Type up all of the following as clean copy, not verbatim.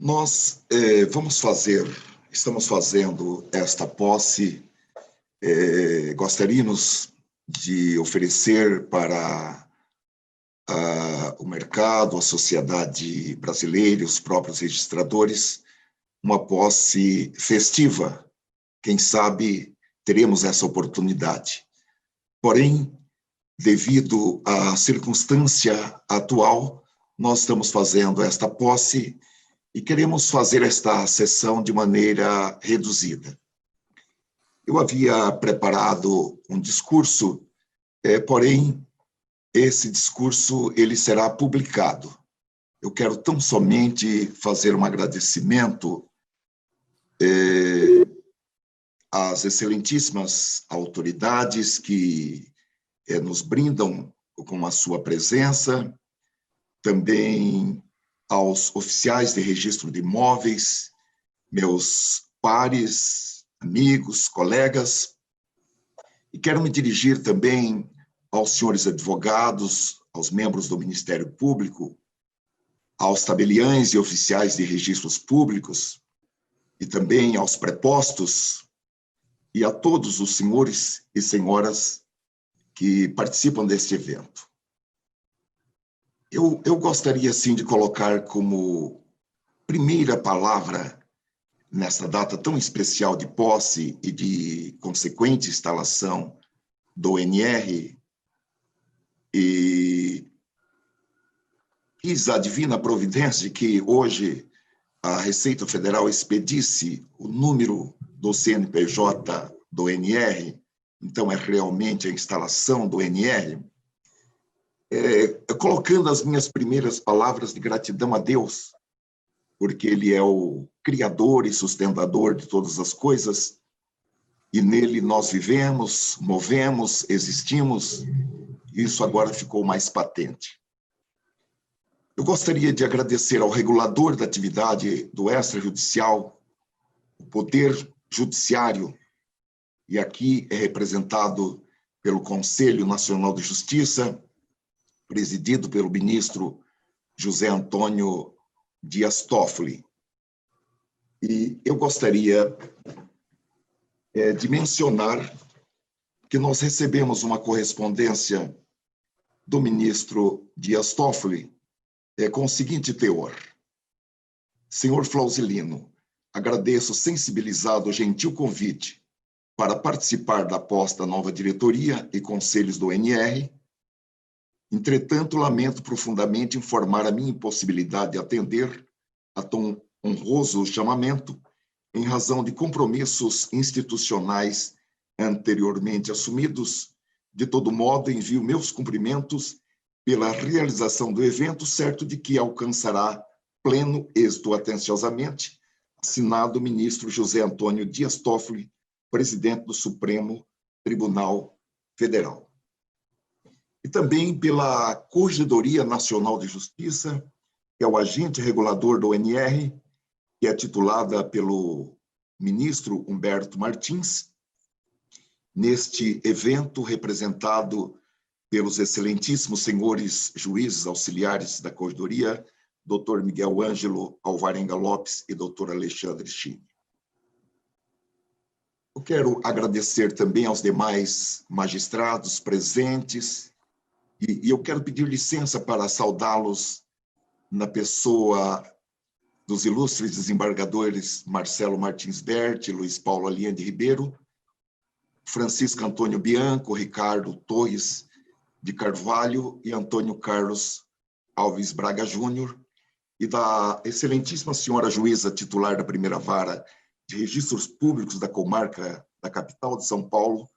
Nós estamos fazendo esta posse, gostaríamos de oferecer para o mercado, a sociedade brasileira e os próprios registradores uma posse festiva. Quem sabe teremos essa oportunidade. Porém, devido à circunstância atual, nós estamos fazendo esta posse e queremos fazer esta sessão de maneira reduzida. Eu havia preparado um discurso, porém, esse discurso ele será publicado. Eu quero tão somente fazer um agradecimento às excelentíssimas autoridades que nos brindam com a sua presença, também aos oficiais de registro de imóveis, meus pares, amigos, colegas, e quero me dirigir também aos senhores advogados, aos membros do Ministério Público, aos tabeliães e oficiais de registros públicos, e também aos prepostos, e a todos os senhores e senhoras que participam deste evento. Eu gostaria, sim, de colocar como primeira palavra, nessa data tão especial de posse e de consequente instalação do NR, e quis a divina providência que hoje a Receita Federal expedisse o número do CNPJ do NR, então é realmente a instalação do NR, colocando as minhas primeiras palavras de gratidão a Deus, porque Ele é o Criador e sustentador de todas as coisas, e nele nós vivemos, movemos, existimos, e isso agora ficou mais patente. Eu gostaria de agradecer ao regulador da atividade do extrajudicial, o Poder Judiciário, e aqui é representado pelo Conselho Nacional de Justiça, presidido pelo ministro José Antônio Dias Toffoli. E eu gostaria de mencionar que nós recebemos uma correspondência do ministro Dias Toffoli com o seguinte teor: Senhor Flausilino, agradeço sensibilizado o gentil convite para participar da posse da nova diretoria e conselhos do NR. Entretanto, lamento profundamente informar a minha impossibilidade de atender a tão honroso chamamento em razão de compromissos institucionais anteriormente assumidos. De todo modo, envio meus cumprimentos pela realização do evento, certo de que alcançará pleno êxito atenciosamente. Assinado o ministro José Antônio Dias Toffoli, presidente do Supremo Tribunal Federal. E também pela Corregedoria Nacional de Justiça, que é o agente regulador do NR, que é titulada pelo ministro Humberto Martins, neste evento representado pelos excelentíssimos senhores juízes auxiliares da Corregedoria, Dr. Miguel Ângelo Alvarenga Lopes e Dr. Alexandre Chine. Eu quero agradecer também aos demais magistrados presentes, e eu quero pedir licença para saudá-los na pessoa dos ilustres desembargadores Marcelo Martins Berti, Luiz Paulo Aliane Ribeiro, Francisco Antônio Bianco, Ricardo Torres de Carvalho e Antônio Carlos Alves Braga Júnior, e da excelentíssima senhora juíza titular da primeira vara de registros públicos da comarca da capital de São Paulo,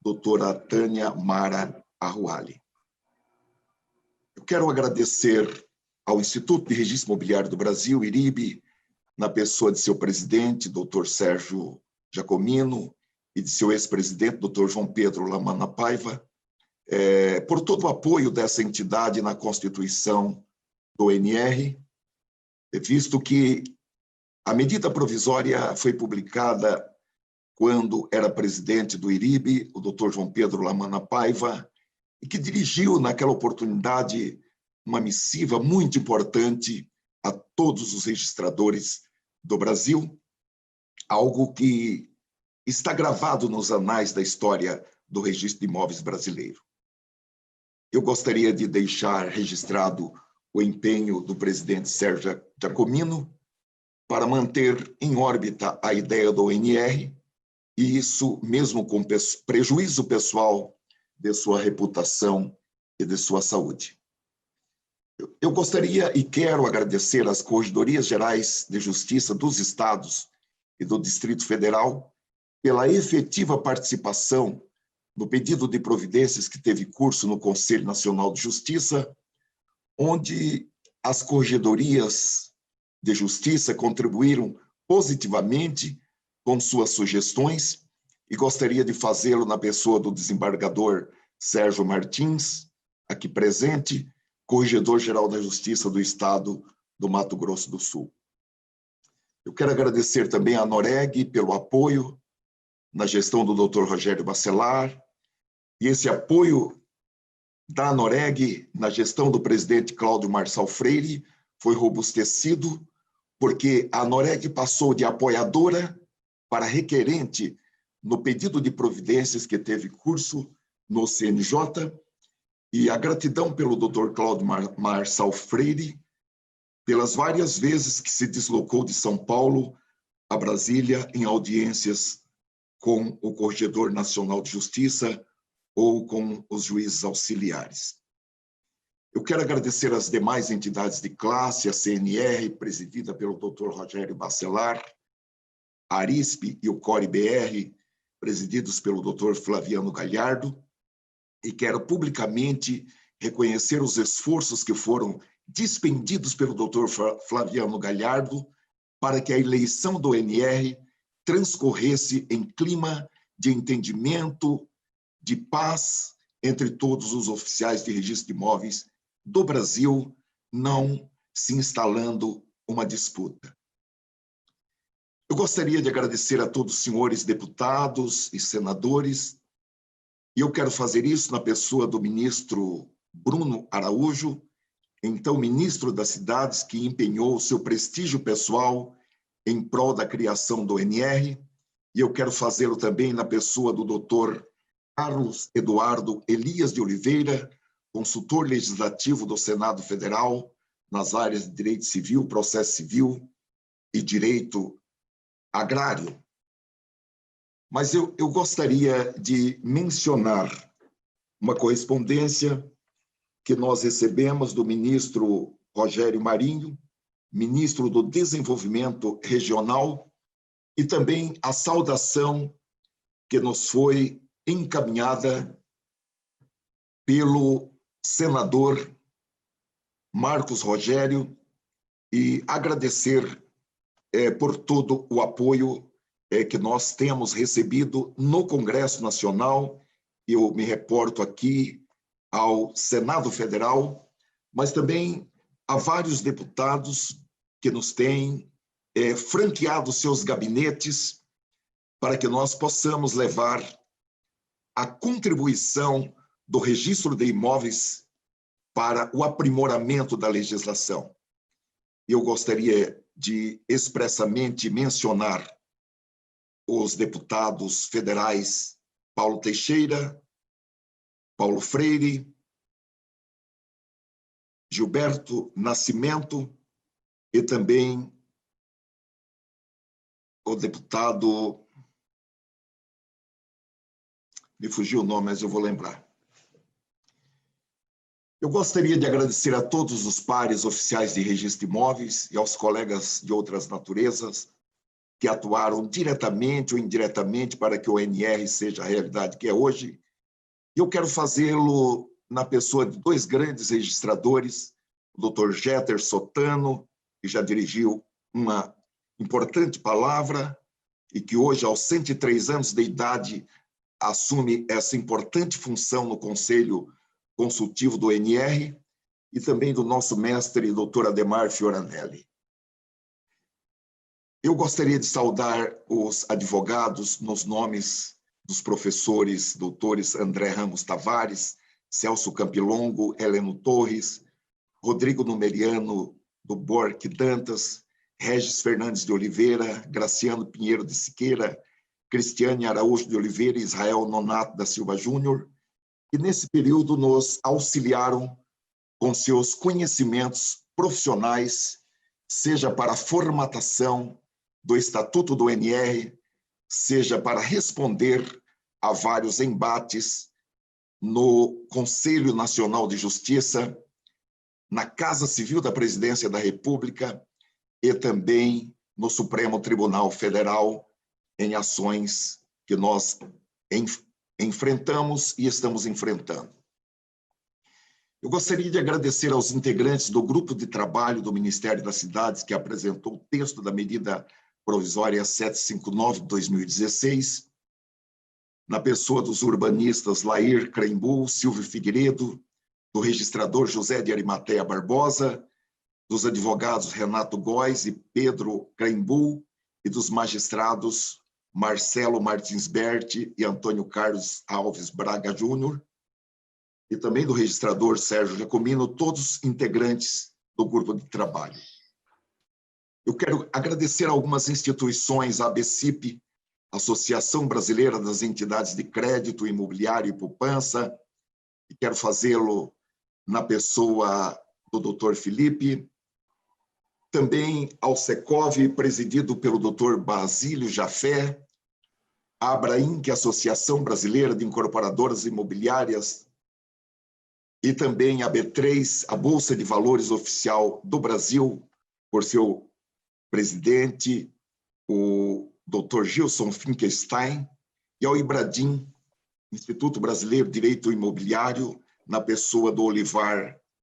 doutora Tânia Mara Arruali. Eu quero agradecer ao Instituto de Registro Imobiliário do Brasil, IRIB, na pessoa de seu presidente, doutor Sérgio Giacomino, e de seu ex-presidente, doutor João Pedro Lamana Paiva, por todo o apoio dessa entidade na constituição do NR, visto que a medida provisória foi publicada quando era presidente do IRIB, o doutor João Pedro Lamana Paiva, e que dirigiu, naquela oportunidade, uma missiva muito importante a todos os registradores do Brasil, algo que está gravado nos anais da história do registro de imóveis brasileiro. Eu gostaria de deixar registrado o empenho do presidente Sérgio Giacomino para manter em órbita a ideia do ONR, e isso mesmo com prejuízo pessoal de sua reputação e de sua saúde. Eu gostaria e quero agradecer às Corregedorias Gerais de Justiça dos Estados e do Distrito Federal pela efetiva participação no pedido de providências que teve curso no Conselho Nacional de Justiça, onde as Corregedorias de Justiça contribuíram positivamente com suas sugestões, e gostaria de fazê-lo na pessoa do desembargador Sérgio Martins, aqui presente, Corregedor-Geral da Justiça do Estado do Mato Grosso do Sul. Eu quero agradecer também à Noreg pelo apoio na gestão do Dr. Rogério Bacelar, e esse apoio da Noreg na gestão do presidente Cláudio Marçal Freire foi robustecido, porque a Noreg passou de apoiadora para requerente no pedido de providências que teve curso no CNJ, e a gratidão pelo Dr. Cláudio Marçal Freire pelas várias vezes que se deslocou de São Paulo a Brasília em audiências com o Corregedor Nacional de Justiça ou com os juízes auxiliares. Eu quero agradecer às demais entidades de classe, a CNR, presidida pelo Dr. Rogério Bacelar, a Arisp e o CORE-BR, presididos pelo Dr. Flaviano Galhardo, e quero publicamente reconhecer os esforços que foram dispendidos pelo Dr. Flaviano Galhardo para que a eleição do ONR transcorresse em clima de entendimento, de paz entre todos os oficiais de registro de imóveis do Brasil, não se instalando uma disputa. Eu gostaria de agradecer a todos os senhores deputados e senadores, e eu quero fazer isso na pessoa do ministro Bruno Araújo, então ministro das Cidades, que empenhou o seu prestígio pessoal em prol da criação do ONR, e eu quero fazê-lo também na pessoa do doutor Carlos Eduardo Elias de Oliveira, consultor legislativo do Senado Federal, nas áreas de direito civil, processo civil e direito agrário. Mas eu gostaria de mencionar uma correspondência que nós recebemos do ministro Rogério Marinho, ministro do Desenvolvimento Regional, e também a saudação que nos foi encaminhada pelo senador Marcos Rogério, e agradecer por todo o apoio que nós temos recebido no Congresso Nacional. Eu me reporto aqui ao Senado Federal, mas também a vários deputados que nos têm franqueado seus gabinetes para que nós possamos levar a contribuição do registro de imóveis para o aprimoramento da legislação. Eu gostaria de expressamente mencionar os deputados federais Paulo Teixeira, Paulo Freire, Gilberto Nascimento e também o deputado, me fugiu o nome, mas eu vou lembrar. Eu gostaria de agradecer a todos os pares oficiais de registro de imóveis e aos colegas de outras naturezas que atuaram diretamente ou indiretamente para que o ONR seja a realidade que é hoje. E eu quero fazê-lo na pessoa de dois grandes registradores, o Dr. Jeter Sotano, que já dirigiu uma importante palavra e que hoje, aos 103 anos de idade, assume essa importante função no Conselho Consultivo do ONR, e também do nosso mestre, Dr. Ademar Fioranelli. Eu gostaria de saudar os advogados nos nomes dos professores doutores André Ramos Tavares, Celso Campilongo, Heleno Torres, Rodrigo Numeriano do Borque Dantas, Regis Fernandes de Oliveira, Graciano Pinheiro de Siqueira, Cristiane Araújo de Oliveira e Israel Nonato da Silva Júnior, que nesse período nos auxiliaram com seus conhecimentos profissionais, seja para a formatação do Estatuto do NR, seja para responder a vários embates no Conselho Nacional de Justiça, na Casa Civil da Presidência da República e também no Supremo Tribunal Federal, em ações que nós enfrentamos e estamos enfrentando. Eu gostaria de agradecer aos integrantes do grupo de trabalho do Ministério das Cidades que apresentou o texto da medida provisória 759 de 2016, na pessoa dos urbanistas Lair Crembu, Silvio Figueiredo, do registrador José de Arimateia Barbosa, dos advogados Renato Góes e Pedro Crembu e dos magistrados Marcelo Martins Berti e Antônio Carlos Alves Braga Júnior, e também do registrador Sérgio Giacomino, todos integrantes do grupo de trabalho. Eu quero agradecer a algumas instituições, a ABCIP, Associação Brasileira das Entidades de Crédito Imobiliário e Poupança, e quero fazê-lo na pessoa do Dr. Felipe, também ao Secov, presidido pelo Dr. Basílio Jafé, a Abraim, que é a Associação Brasileira de Incorporadoras Imobiliárias, e também a B3, a Bolsa de Valores Oficial do Brasil, por seu presidente, o Dr. Gilson Finkelstein, e ao Ibradim, Instituto Brasileiro de Direito Imobiliário, na pessoa do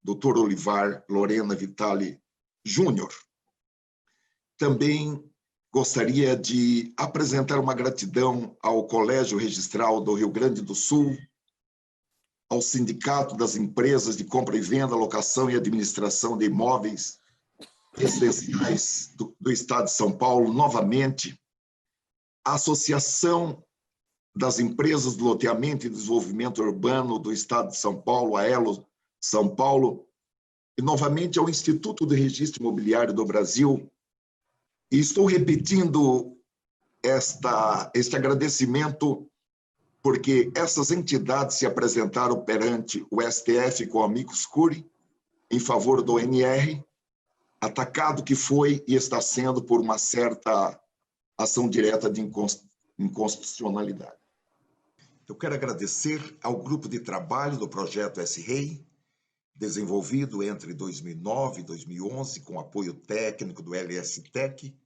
Dr. Olivar Lorena Vitali Júnior. Também gostaria de apresentar uma gratidão ao Colégio Registral do Rio Grande do Sul, ao Sindicato das Empresas de Compra e Venda, Locação e Administração de Imóveis Residenciais do Estado de São Paulo, novamente, a Associação das Empresas de Loteamento e Desenvolvimento Urbano do Estado de São Paulo, a ELO São Paulo, e novamente ao Instituto de Registro Imobiliário do Brasil. E estou repetindo este agradecimento porque essas entidades se apresentaram perante o STF com amicus curiae em favor do NR, atacado que foi e está sendo por uma certa ação direta de inconstitucionalidade. Eu quero agradecer ao grupo de trabalho do projeto S-REI, desenvolvido entre 2009 e 2011, com apoio técnico do LSTEC,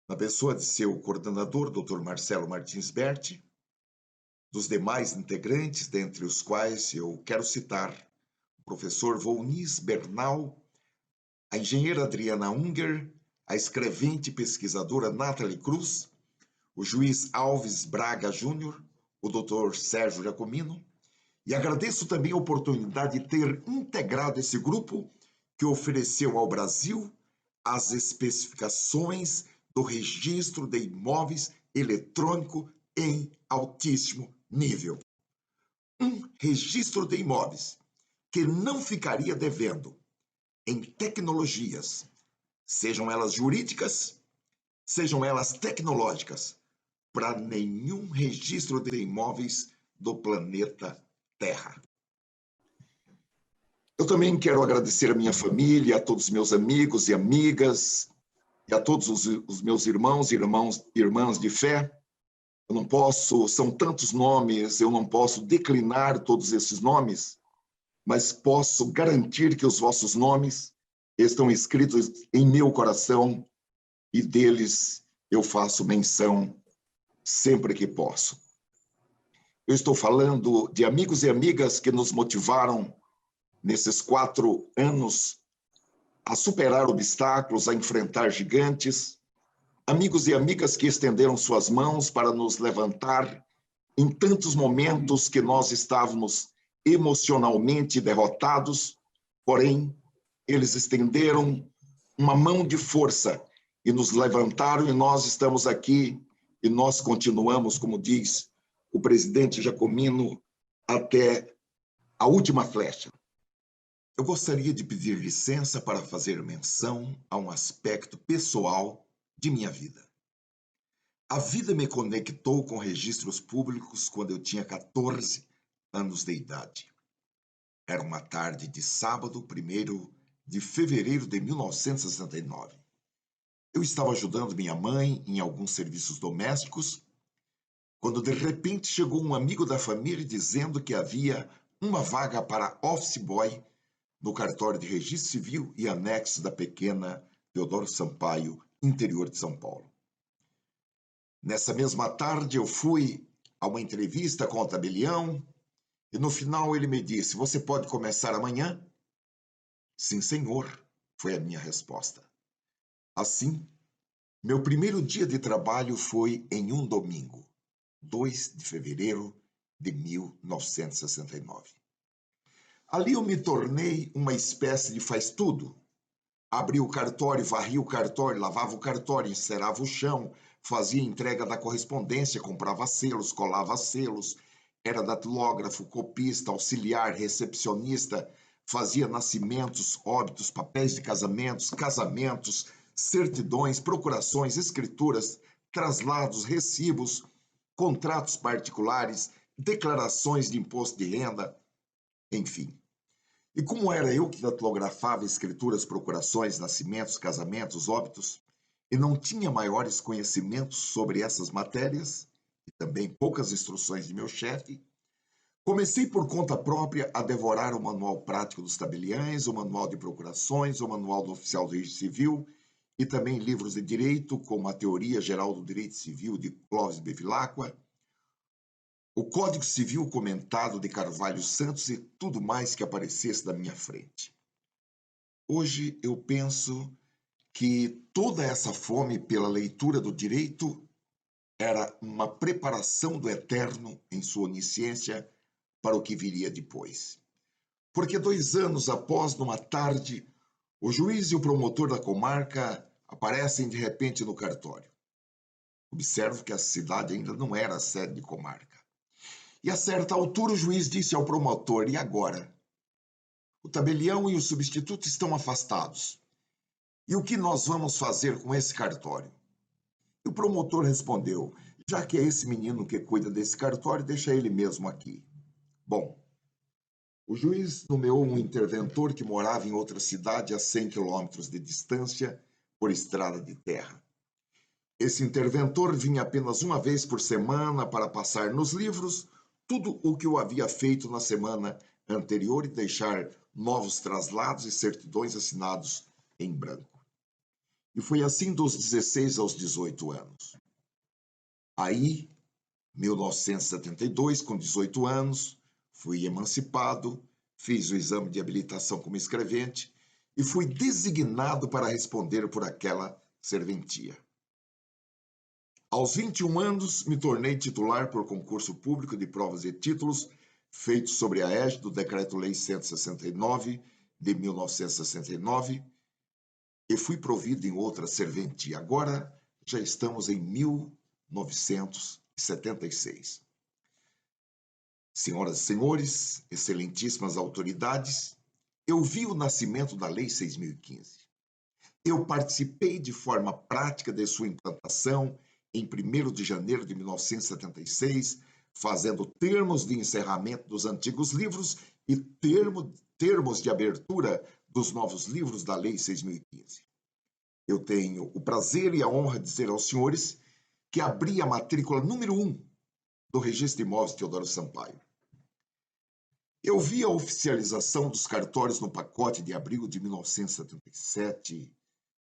na pessoa de seu coordenador, Dr. Marcelo Martins Berti, dos demais integrantes, dentre os quais eu quero citar o professor Volnis Bernal, a engenheira Adriana Unger, a escrevente e pesquisadora Nathalie Cruz, o juiz Alves Braga Júnior, o Dr. Sérgio Giacomino, e agradeço também a oportunidade de ter integrado esse grupo que ofereceu ao Brasil as especificações do registro de imóveis eletrônico em altíssimo nível. Um registro de imóveis que não ficaria devendo em tecnologias, sejam elas jurídicas, sejam elas tecnológicas, para nenhum registro de imóveis do planeta Terra. Eu também quero agradecer a minha família, a todos os meus amigos e amigas, e a todos os meus irmãos e irmãs de fé. Eu não posso, são tantos nomes, eu não posso declinar todos esses nomes, mas posso garantir que os vossos nomes estão escritos em meu coração e deles eu faço menção sempre que posso. Eu estou falando de amigos e amigas que nos motivaram nesses 4 anos a superar obstáculos, a enfrentar gigantes, amigos e amigas que estenderam suas mãos para nos levantar em tantos momentos que nós estávamos emocionalmente derrotados, porém, eles estenderam uma mão de força e nos levantaram, e nós estamos aqui, e nós continuamos, como diz o presidente Giacomino, até a última flecha. Eu gostaria de pedir licença para fazer menção a um aspecto pessoal de minha vida. A vida me conectou com registros públicos quando eu tinha 14 anos de idade. Era uma tarde de sábado, 1º de fevereiro de 1969. Eu estava ajudando minha mãe em alguns serviços domésticos, quando de repente chegou um amigo da família dizendo que havia uma vaga para office boy no cartório de registro civil e anexo da pequena Teodoro Sampaio, interior de São Paulo. Nessa mesma tarde eu fui a uma entrevista com o tabelião e no final ele me disse: "Você pode começar amanhã?" "Sim, senhor", foi a minha resposta. Assim, meu primeiro dia de trabalho foi em um domingo, 2 de fevereiro de 1969. Ali eu me tornei uma espécie de faz-tudo. Abria o cartório, varria o cartório, lavava o cartório, encerava o chão, fazia entrega da correspondência, comprava selos, colava selos, era datilógrafo, copista, auxiliar, recepcionista, fazia nascimentos, óbitos, papéis de casamentos, certidões, procurações, escrituras, traslados, recibos, contratos particulares, declarações de imposto de renda, enfim. E como era eu que datilografava escrituras, procurações, nascimentos, casamentos, óbitos, e não tinha maiores conhecimentos sobre essas matérias, e também poucas instruções de meu chefe, comecei por conta própria a devorar o manual prático dos tabeliães, o manual de procurações, o manual do oficial do registro civil, e também livros de direito, como a Teoria Geral do Direito Civil de Clóvis Bevilacqua, o Código Civil comentado de Carvalho Santos e tudo mais que aparecesse da minha frente. Hoje eu penso que toda essa fome pela leitura do direito era uma preparação do eterno em sua onisciência para o que viria depois. Porque 2 anos após, numa tarde, o juiz e o promotor da comarca aparecem de repente no cartório. Observo que a cidade ainda não era a sede de comarca. E a certa altura o juiz disse ao promotor: "E agora? O tabelião e o substituto estão afastados. E o que nós vamos fazer com esse cartório?" E o promotor respondeu: "Já que é esse menino que cuida desse cartório, deixa ele mesmo aqui." Bom, o juiz nomeou um interventor que morava em outra cidade a 100 quilômetros de distância por estrada de terra. Esse interventor vinha apenas uma vez por semana para passar nos livros tudo o que eu havia feito na semana anterior e deixar novos traslados e certidões assinados em branco. E foi assim dos 16 aos 18 anos. Aí, 1972, com 18 anos, fui emancipado, fiz o exame de habilitação como escrevente e fui designado para responder por aquela serventia. Aos 21 anos, me tornei titular por concurso público de provas e títulos, feito sobre a égide do Decreto-Lei 169, de 1969, e fui provido em outra serventia. Agora já estamos em 1976. Senhoras e senhores, excelentíssimas autoridades, eu vi o nascimento da Lei 6.015. Eu participei de forma prática de sua implantação em 1º de janeiro de 1976, fazendo termos de encerramento dos antigos livros e termos de abertura dos novos livros da Lei 6.015. Eu tenho o prazer e a honra de dizer aos senhores que abri a matrícula número 1 do Registro de Imóveis Teodoro Sampaio. Eu vi a oficialização dos cartórios no pacote de abril de 1977,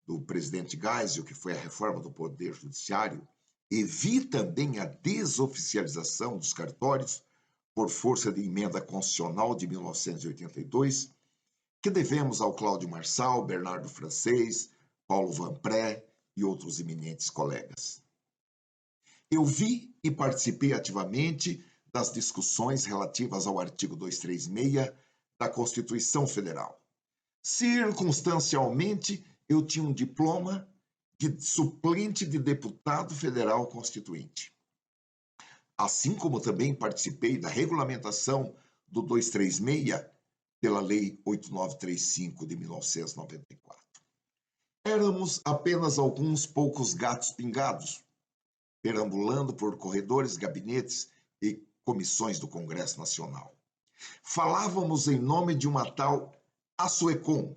do presidente Geisel, que foi a reforma do Poder Judiciário, e vi também a desoficialização dos cartórios por força de emenda constitucional de 1982, que devemos ao Cláudio Marçal, Bernardo Francês, Paulo Vanpré e outros eminentes colegas. Eu vi e participei ativamente das discussões relativas ao artigo 236 da Constituição Federal. Circunstancialmente, eu tinha um diploma de suplente de deputado federal constituinte. Assim como também participei da regulamentação do 236 pela Lei 8935 de 1994. Éramos apenas alguns poucos gatos pingados, perambulando por corredores, gabinetes e comissões do Congresso Nacional. Falávamos em nome de uma tal ASUECOM,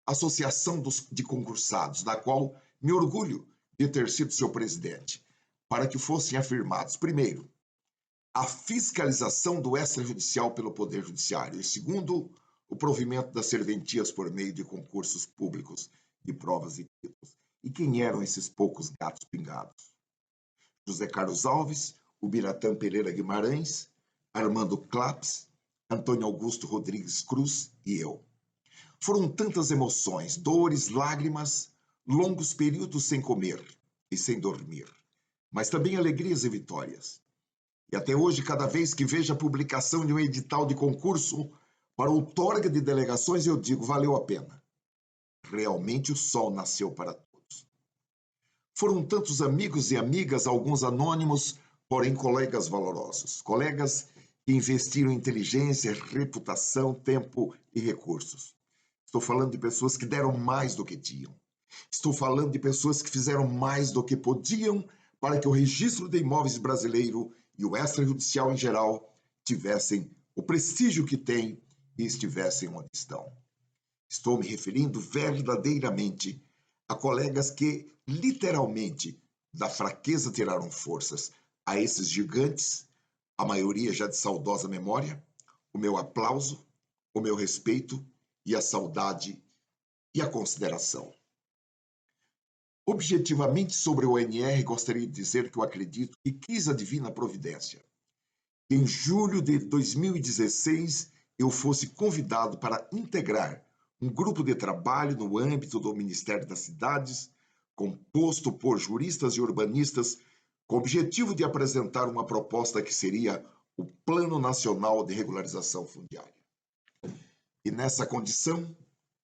Associação de Concursados, da qual me orgulho de ter sido seu presidente, para que fossem afirmados, primeiro, a fiscalização do extrajudicial pelo Poder Judiciário e, segundo, o provimento das serventias por meio de concursos públicos de provas e títulos. E quem eram esses poucos gatos pingados? José Carlos Alves, Ubiratã Pereira Guimarães, Armando Claps, Antônio Augusto Rodrigues Cruz e eu. Foram tantas emoções, dores, lágrimas, longos períodos sem comer e sem dormir, mas também alegrias e vitórias. E até hoje, cada vez que vejo a publicação de um edital de concurso para outorga de delegações, eu digo, valeu a pena. Realmente o sol nasceu para todos. Foram tantos amigos e amigas, alguns anônimos, porém colegas valorosos. Colegas que investiram em inteligência, reputação, tempo e recursos. Estou falando de pessoas que deram mais do que tinham. Estou falando de pessoas que fizeram mais do que podiam para que o registro de imóveis brasileiro e o extrajudicial em geral tivessem o prestígio que têm e estivessem onde estão. Estou me referindo verdadeiramente a colegas que, literalmente, da fraqueza tiraram forças. A esses gigantes, a maioria já de saudosa memória, o meu aplauso, o meu respeito e a saudade e a consideração. Objetivamente sobre o ONR, gostaria de dizer que eu acredito e quis a divina providência. Em julho de 2016, eu fosse convidado para integrar um grupo de trabalho no âmbito do Ministério das Cidades, composto por juristas e urbanistas, com o objetivo de apresentar uma proposta que seria o Plano Nacional de Regularização Fundiária. E nessa condição,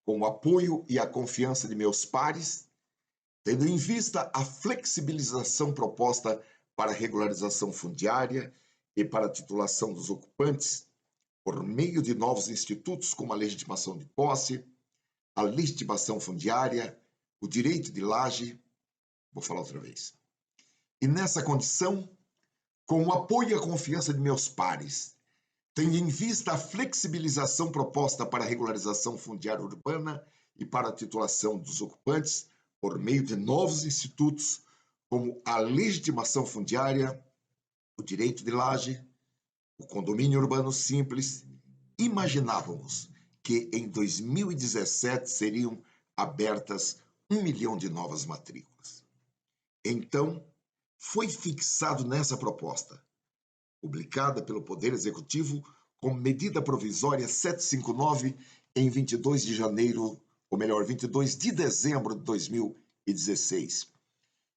com o apoio e a confiança de meus pares, tendo em vista a flexibilização proposta para a regularização fundiária e para a titulação dos ocupantes, por meio de novos institutos como a legitimação de posse, a legitimação fundiária, o direito de laje, vou falar outra vez. E nessa condição, com o apoio e a confiança de meus pares, tendo em vista a flexibilização proposta para a regularização fundiária urbana e para a titulação dos ocupantes, por meio de novos institutos, como a legitimação fundiária, o direito de laje, o condomínio urbano simples, imaginávamos que em 2017 seriam abertas 1 milhão de novas matrículas. Então, foi fixado nessa proposta, publicada pelo Poder Executivo como medida provisória 759 em 22 de janeiro, ou melhor, 22 de dezembro de 2016,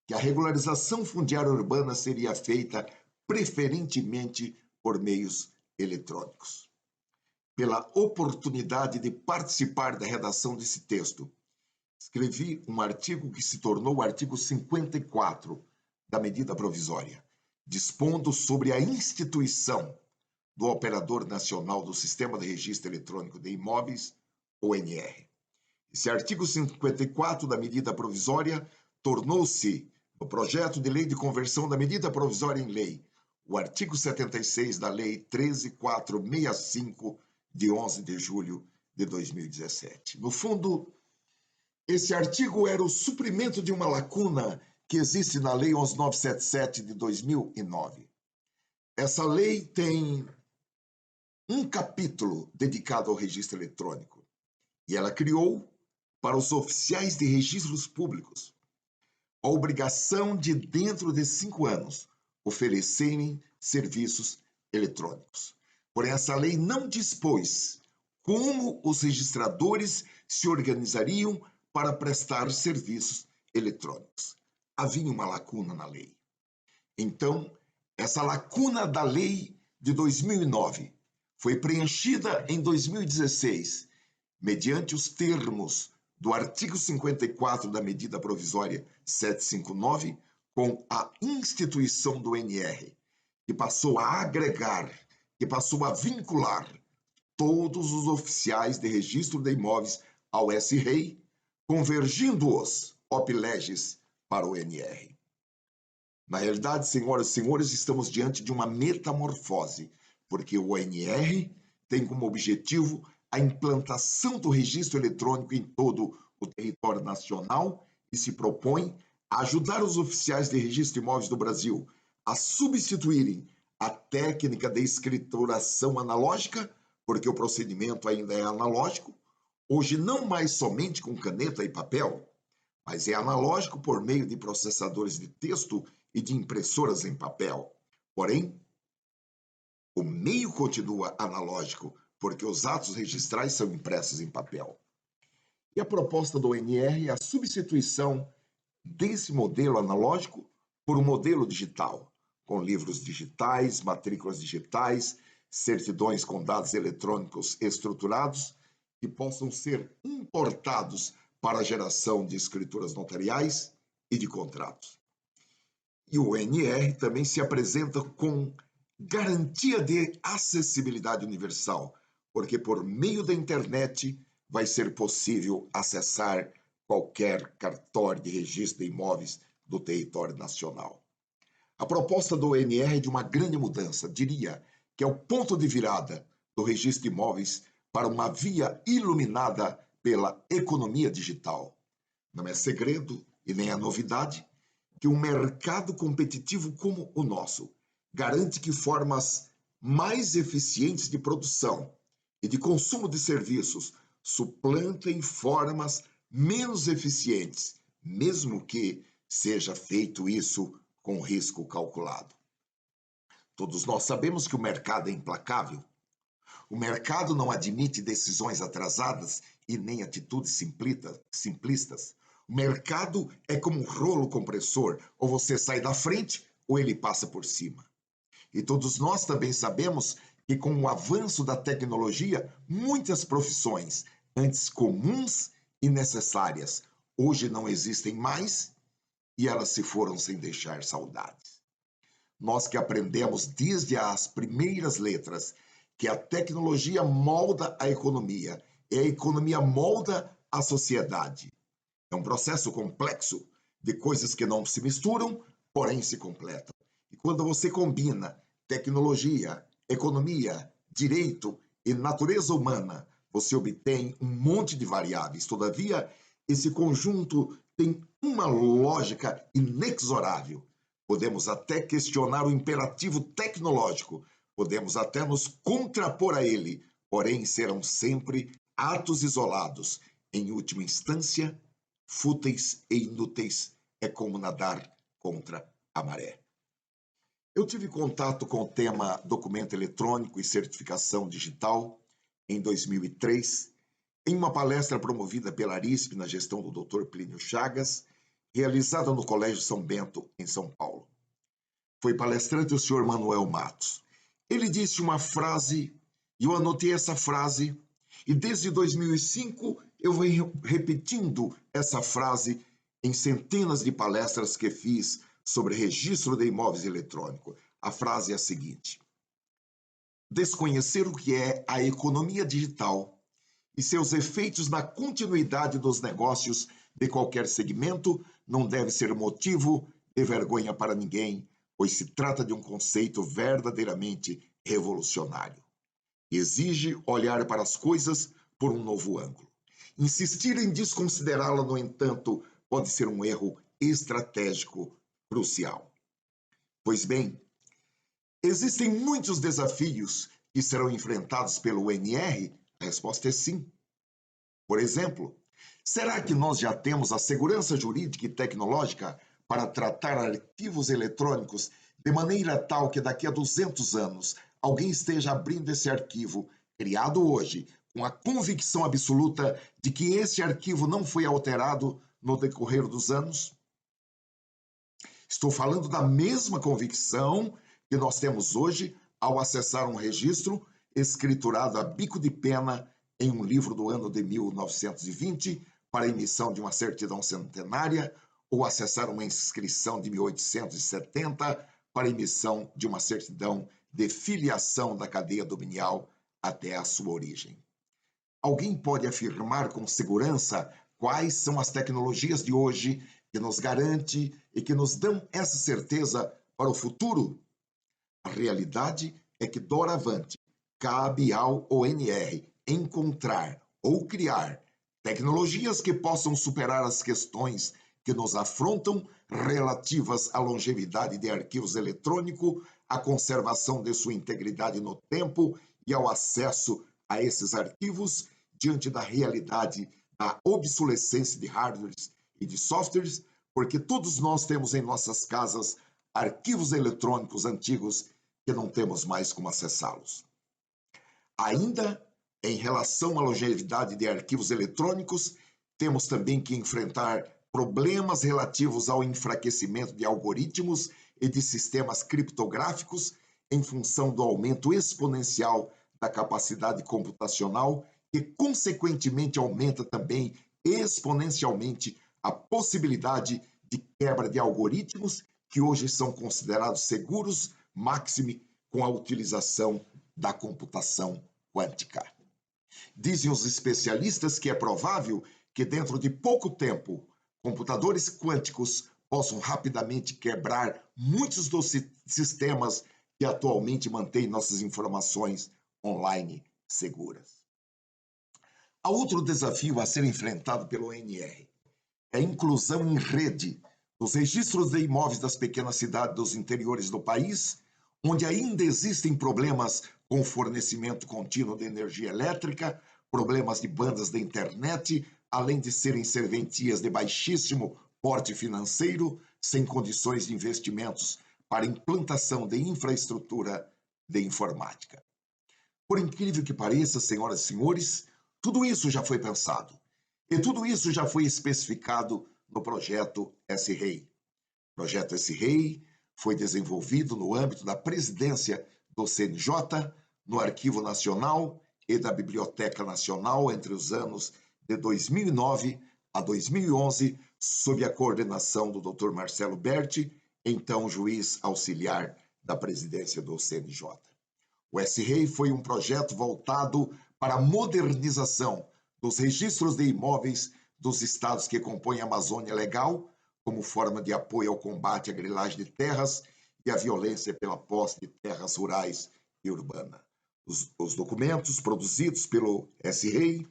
que a regularização fundiária urbana seria feita preferentemente por meios eletrônicos. Pela oportunidade de participar da redação desse texto, escrevi um artigo que se tornou o artigo 54 da medida provisória, dispondo sobre a instituição do Operador Nacional do Sistema de Registro Eletrônico de Imóveis, ONR. Esse artigo 54 da medida provisória tornou-se, no projeto de lei de conversão da medida provisória em lei, o artigo 76 da Lei 13.465, de 11 de julho de 2017. No fundo, esse artigo era o suprimento de uma lacuna que existe na Lei 11.977 de 2009. Essa lei tem um capítulo dedicado ao registro eletrônico e ela criou, para os oficiais de registros públicos, a obrigação de, dentro de 5 anos, oferecerem serviços eletrônicos. Porém, essa lei não dispôs como os registradores se organizariam para prestar serviços eletrônicos. Havia uma lacuna na lei. Então, essa lacuna da lei de 2009 foi preenchida em 2016, mediante os termos do artigo 54 da medida provisória 759, com a instituição do ONR, que passou a agregar, que passou a vincular todos os oficiais de registro de imóveis ao S-REI, convergindo-os, op legis, para o NR. Na realidade, senhoras e senhores, estamos diante de uma metamorfose, porque o ONR tem como objetivo a implantação do registro eletrônico em todo o território nacional e se propõe a ajudar os oficiais de registro de imóveis do Brasil a substituírem a técnica de escrituração analógica, porque o procedimento ainda é analógico, hoje não mais somente com caneta e papel, mas é analógico por meio de processadores de texto e de impressoras em papel. Porém, o meio continua analógico, porque os atos registrais são impressos em papel. E a proposta do ONR é a substituição desse modelo analógico por um modelo digital, com livros digitais, matrículas digitais, certidões com dados eletrônicos estruturados, que possam ser importados para a geração de escrituras notariais e de contratos. E o ONR também se apresenta com garantia de acessibilidade universal, porque por meio da internet vai ser possível acessar qualquer cartório de registro de imóveis do território nacional. A proposta do ONR é de uma grande mudança, diria que é o ponto de virada do registro de imóveis para uma via iluminada pela economia digital. Não é segredo e nem é novidade que um mercado competitivo como o nosso garante que formas mais eficientes de produção e de consumo de serviços suplantem formas menos eficientes, mesmo que seja feito isso com risco calculado. Todos nós sabemos que o mercado é implacável. O mercado não admite decisões atrasadas e nem atitudes simplistas. O mercado é como um rolo compressor, ou você sai da frente ou ele passa por cima. E todos nós também sabemos que com o avanço da tecnologia, muitas profissões, antes comuns e necessárias, hoje não existem mais e elas se foram sem deixar saudades. Nós que aprendemos desde as primeiras letras que a tecnologia molda a economia e a economia molda a sociedade. É um processo complexo de coisas que não se misturam, porém se completam. E quando você combina tecnologia, economia, direito e natureza humana, você obtém um monte de variáveis. Todavia, esse conjunto tem uma lógica inexorável. Podemos até questionar o imperativo tecnológico, podemos até nos contrapor a ele, porém serão sempre atos isolados. Em última instância, fúteis e inúteis, é como nadar contra a maré. Eu tive contato com o tema documento eletrônico e certificação digital em 2003, em uma palestra promovida pela ARISP na gestão do Dr. Plínio Chagas, realizada no Colégio São Bento, em São Paulo. Foi palestrante o senhor Manuel Matos. Ele disse uma frase, e eu anotei essa frase, e desde 2005 eu venho repetindo essa frase em centenas de palestras que fiz sobre registro de imóveis eletrônico. A frase é a seguinte: desconhecer o que é a economia digital e seus efeitos na continuidade dos negócios de qualquer segmento não deve ser motivo de vergonha para ninguém, pois se trata de um conceito verdadeiramente revolucionário. Exige olhar para as coisas por um novo ângulo. Insistir em desconsiderá-la, no entanto, pode ser um erro estratégico crucial. Pois bem, existem muitos desafios que serão enfrentados pelo ONR? A resposta é sim. Por exemplo, será que nós já temos a segurança jurídica e tecnológica para tratar arquivos eletrônicos de maneira tal que daqui a 200 anos alguém esteja abrindo esse arquivo, criado hoje, com a convicção absoluta de que esse arquivo não foi alterado no decorrer dos anos? Estou falando da mesma convicção que nós temos hoje ao acessar um registro escriturado a bico de pena em um livro do ano de 1920 para emissão de uma certidão centenária ou acessar uma inscrição de 1870 para emissão de uma certidão de filiação da cadeia dominial até a sua origem. Alguém pode afirmar com segurança quais são as tecnologias de hoje que nos garante e que nos dão essa certeza para o futuro? A realidade é que, doravante, cabe ao ONR encontrar ou criar tecnologias que possam superar as questões que nos afrontam relativas à longevidade de arquivos eletrônicos, à conservação de sua integridade no tempo e ao acesso a esses arquivos diante da realidade da obsolescência de hardwares e de softwares, porque todos nós temos em nossas casas arquivos eletrônicos antigos que não temos mais como acessá-los. Ainda em relação à longevidade de arquivos eletrônicos, temos também que enfrentar problemas relativos ao enfraquecimento de algoritmos e de sistemas criptográficos em função do aumento exponencial da capacidade computacional, que consequentemente aumenta também exponencialmente a possibilidade de quebra de algoritmos que hoje são considerados seguros, máxime com a utilização da computação quântica. Dizem os especialistas que é provável que dentro de pouco tempo computadores quânticos possam rapidamente quebrar muitos dos sistemas que atualmente mantêm nossas informações online seguras. Há outro desafio a ser enfrentado pelo ONR, é a inclusão em rede dos registros de imóveis das pequenas cidades dos interiores do país, onde ainda existem problemas com o fornecimento contínuo de energia elétrica, problemas de bandas da internet, além de serem serventias de baixíssimo porte financeiro, sem condições de investimentos para implantação de infraestrutura de informática. Por incrível que pareça, senhoras e senhores, tudo isso já foi pensado e tudo isso já foi especificado no projeto S-REI. O projeto S-REI foi desenvolvido no âmbito da presidência do CNJ, no Arquivo Nacional e da Biblioteca Nacional entre os anos de 2009 a 2011, sob a coordenação do Dr. Marcelo Berti, então juiz auxiliar da presidência do CNJ. O S-REI foi um projeto voltado para a modernização dos registros de imóveis dos estados que compõem a Amazônia Legal, como forma de apoio ao combate à grilagem de terras e à violência pela posse de terras rurais e urbanas. Os documentos produzidos pelo S-REI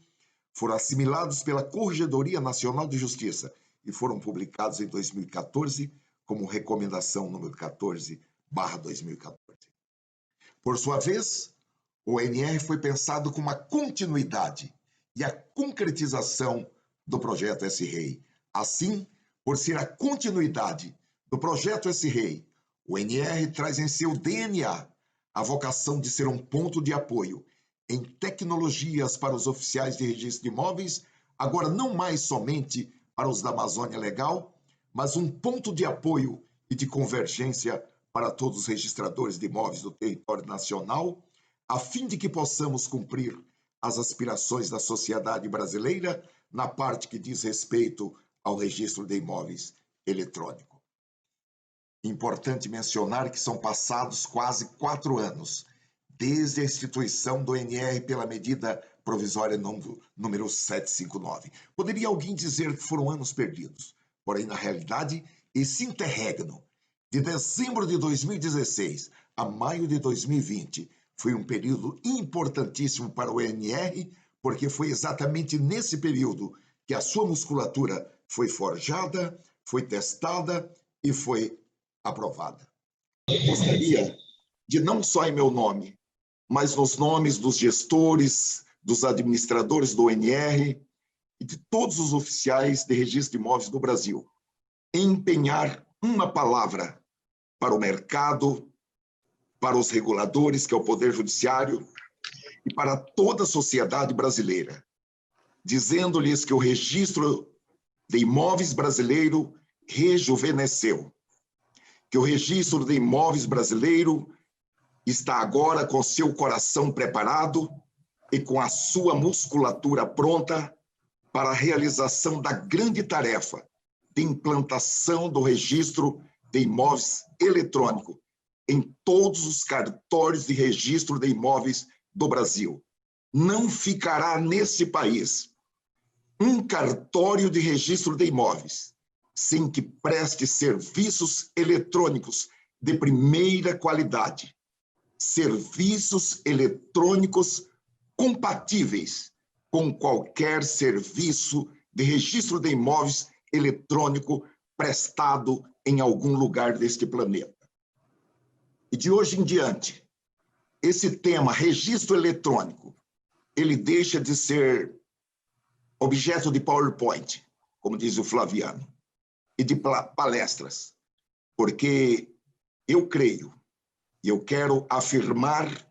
foram assimilados pela Corregedoria Nacional de Justiça e foram publicados em 2014 como recomendação número 14/2014. Por sua vez, o ONR foi pensado como uma continuidade e a concretização do projeto S-REI. Assim, por ser a continuidade do projeto S-REI, o ONR traz em seu DNA a vocação de ser um ponto de apoio em tecnologias para os oficiais de registro de imóveis, agora não mais somente para os da Amazônia Legal, mas um ponto de apoio e de convergência para todos os registradores de imóveis do território nacional, a fim de que possamos cumprir as aspirações da sociedade brasileira na parte que diz respeito ao registro de imóveis eletrônico. Importante mencionar que são passados quase 4 anos desde a instituição do ONR pela medida provisória número 759. Poderia alguém dizer que foram anos perdidos, porém, na realidade, esse interregno de dezembro de 2016 a maio de 2020 foi um período importantíssimo para o ONR, porque foi exatamente nesse período que a sua musculatura foi forjada, foi testada e foi aprovada. Eu gostaria de, não só em meu nome, mas nos nomes dos gestores, dos administradores do ONR e de todos os oficiais de registro de imóveis do Brasil, empenhar uma palavra para o mercado, para os reguladores, que é o Poder Judiciário, e para toda a sociedade brasileira, dizendo-lhes que o registro de imóveis brasileiro rejuvenesceu, que o registro de imóveis brasileiro está agora com seu coração preparado e com a sua musculatura pronta para a realização da grande tarefa de implantação do registro de imóveis eletrônico em todos os cartórios de registro de imóveis do Brasil. Não ficará nesse país um cartório de registro de imóveis sem que preste serviços eletrônicos de primeira qualidade, serviços eletrônicos compatíveis com qualquer serviço de registro de imóveis eletrônico prestado em algum lugar deste planeta. E de hoje em diante, esse tema, registro eletrônico, ele deixa de ser objeto de PowerPoint, como diz o Flaviano, e de palestras, porque eu creio e eu quero afirmar,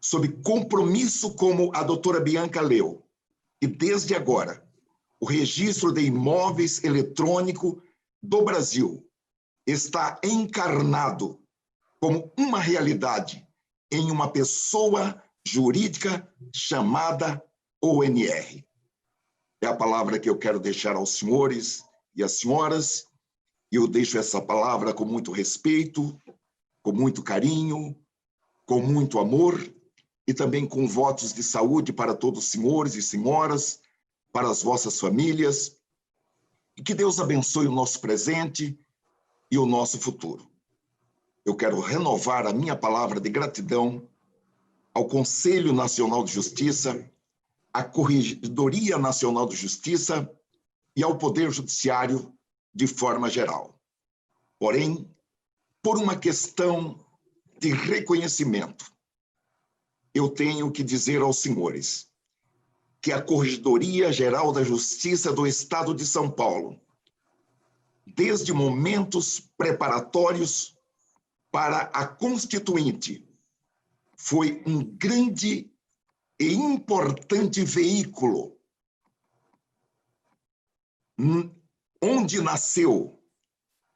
sob compromisso como a doutora Bianca leu, que desde agora o registro de imóveis eletrônico do Brasil está encarnado como uma realidade em uma pessoa jurídica chamada ONR. É a palavra que eu quero deixar aos senhores e às senhoras, e eu deixo essa palavra com muito respeito, com muito carinho, com muito amor, e também com votos de saúde para todos os senhores e senhoras, para as vossas famílias, e que Deus abençoe o nosso presente e o nosso futuro. Eu quero renovar a minha palavra de gratidão ao Conselho Nacional de Justiça, à Corregedoria Nacional de Justiça e ao Poder Judiciário de forma geral. Porém, por uma questão de reconhecimento, eu tenho que dizer aos senhores que a Corregedoria Geral da Justiça do Estado de São Paulo, desde momentos preparatórios para a Constituinte, foi um grande e importante veículo onde nasceu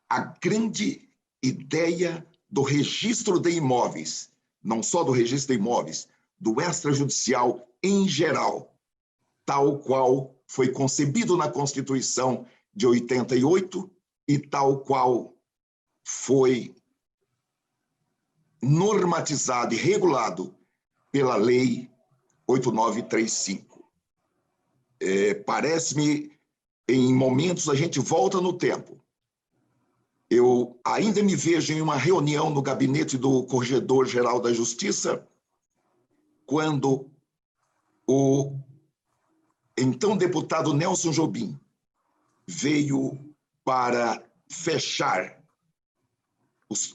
a grande ideia do registro de imóveis, não só do registro de imóveis, do extrajudicial em geral, tal qual foi concebido na Constituição de 88 e tal qual foi normatizado e regulado pela Lei 8935. Parece-me, em momentos, a gente volta no tempo. Eu ainda me vejo em uma reunião no gabinete do Corregedor-Geral da Justiça, quando o então deputado Nelson Jobim veio para fechar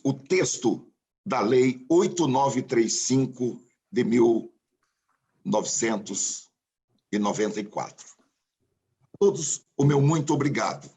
o texto da Lei 8935 de 1994. A todos, o meu muito obrigado.